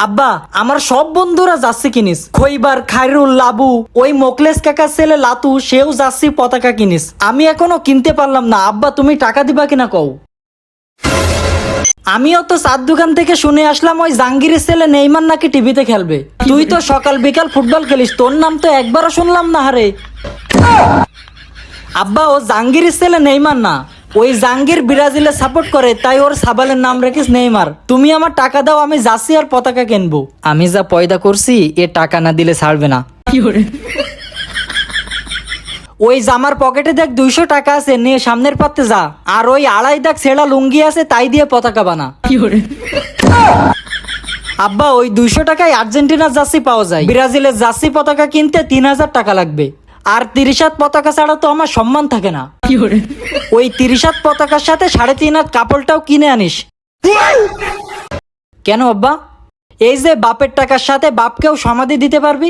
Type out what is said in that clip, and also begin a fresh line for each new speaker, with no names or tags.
আব্বা আমার সব বন্ধুরা জার্সি কিনিস, খৈবার, খায়রুল, লাবু, ওই মোকলেস কাকার ছেলে লাতু, সেও জার্সি পতাকা কিনিস। আমি এখনো কিনতে পারলাম না। আব্বা তুমি টাকা দিবা কিনা কও। আমিও তো চার দোকান থেকে শুনে আসলাম ওই জাঙ্গিরের ছেলে নেইমার নাকি টিভিতে খেলবে। তুই তো সকাল বিকাল ফুটবল খেলিস, তোর নাম তো একবারও শুনলাম না হারে। আব্বা ও জাঙ্গিরের ছেলে নেইমার না, ওই জাঙ্গির ব্রাজিলে সাপোর্ট করে, তাই ওর সাবালের নাম রেখিস নেইমার। তুমি আমার টাকা দাও, আমি জার্সি আর পতাকা কিনবো। আমি যা পয়দা করছি এ টাকা না দিলে ছাড়বে না। ওই জামার পকেটে দেখ 200 টাকা আছে, নিয়ে সামনের পাতে যা। আর ওই 2.5 দাগ ছেঁড়া লুঙ্গি আছে, তাই দিয়ে পতাকা বানা। আব্বা ওই 200 টাকায় আর্জেন্টিনার জার্সি পাওয়া যায়, ব্রাজিলের জার্সি পতাকা কিনতে 3000 টাকা লাগবে। আর 30 হাত পতাকা ছাড়া তো আমার সম্মান থাকে না। ওই 30 হাত পতাকার সাথে 3.5 হাত কাপড়টাও কিনে আনিস। কেন আব্বা? এই যে বাপের টাকার সাথে বাপকেও সমাধি দিতে পারবি।